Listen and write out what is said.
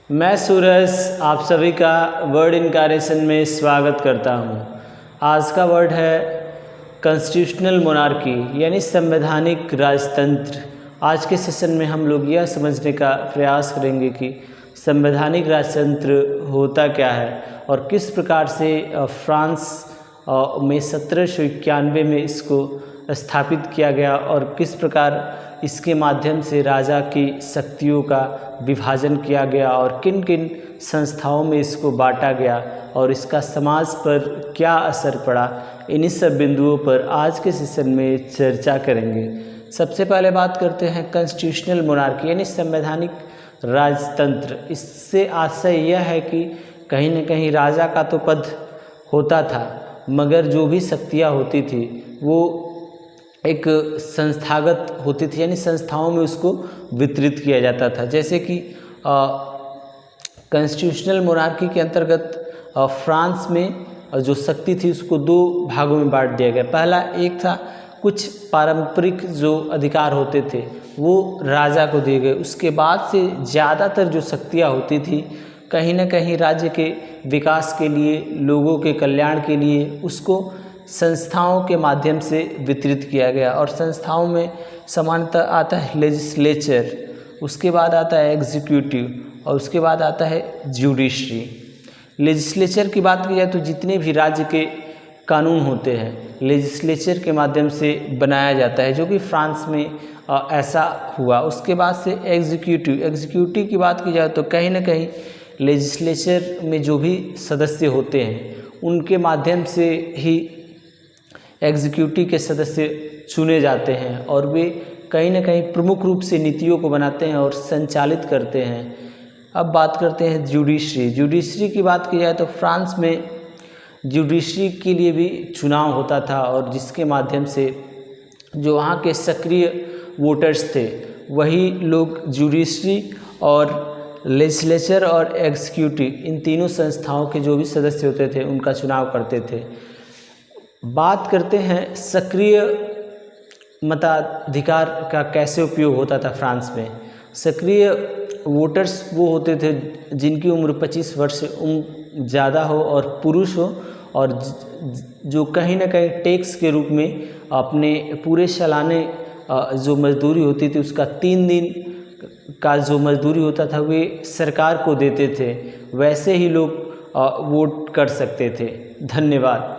मैं सूरज आप सभी का वर्ड इनकारेशन में स्वागत करता हूं। आज का वर्ड है कॉन्स्टिट्यूशनल मोनार्की यानी संवैधानिक राजतंत्र। आज के सेशन में हम लोग यह समझने का प्रयास करेंगे कि संवैधानिक राजतंत्र होता क्या है और किस प्रकार से फ्रांस में 1791 में इसको स्थापित किया गया और किस प्रकार इसके माध्यम से राजा की शक्तियों का विभाजन किया गया और किन किन संस्थाओं में इसको बांटा गया और इसका समाज पर क्या असर पड़ा। इन्हीं सब बिंदुओं पर आज के सेशन में चर्चा करेंगे। सबसे पहले बात करते हैं कॉन्स्टिट्यूशनल मोनार्की यानी संवैधानिक राजतंत्र। इससे आशय यह है कि कहीं न कहीं राजा का तो पद होता था, मगर जो भी शक्तियाँ होती थी वो एक संस्थागत होती थी, यानी संस्थाओं में उसको वितरित किया जाता था। जैसे कि कॉन्स्टिट्यूशनल मोनार्की के अंतर्गत फ्रांस में जो शक्ति थी उसको दो भागों में बांट दिया गया। पहला एक था कुछ पारंपरिक जो अधिकार होते थे वो राजा को दिए गए। उसके बाद से ज़्यादातर जो शक्तियाँ होती थी कहीं न कहीं राज्य के विकास के लिए, लोगों के कल्याण के लिए उसको संस्थाओं के माध्यम से वितरित किया गया। और संस्थाओं में सामान्यतः आता है लेजिस्लेचर, उसके बाद आता है एग्जीक्यूटिव और उसके बाद आता है जुडिशरी। लेजिस्लेचर की बात की जाए तो जितने भी राज्य के कानून होते हैं लेजिस्लेचर के माध्यम से बनाया जाता है, जो कि फ्रांस में ऐसा हुआ। उसके बाद से एग्जीक्यूटिव की बात की जाए तो कहीं ना कहीं लेजिस्लेचर में जो भी सदस्य होते हैं उनके माध्यम से ही एग्जीक्यूटिव के सदस्य चुने जाते हैं और वे कहीं ना कहीं प्रमुख रूप से नीतियों को बनाते हैं और संचालित करते हैं। अब बात करते हैं जुडिशरी की बात की जाए तो फ्रांस में जुडिशरी के लिए भी चुनाव होता था और जिसके माध्यम से जो वहाँ के सक्रिय वोटर्स थे वही लोग जुडिशरी और लेजिस्लेचर और एग्जीक्यूटिव इन तीनों संस्थाओं के जो भी सदस्य होते थे उनका चुनाव करते थे। बात करते हैं सक्रिय मताधिकार का कैसे उपयोग होता था फ्रांस में। सक्रिय वोटर्स वो होते थे जिनकी उम्र 25 वर्ष से ज़्यादा हो और पुरुष हो और जो कहीं ना कहीं टैक्स के रूप में अपने पूरे सालाने जो मजदूरी होती थी उसका 3 दिन का जो मजदूरी होता था वे सरकार को देते थे। वैसे ही लोग वोट कर सकते थे। धन्यवाद।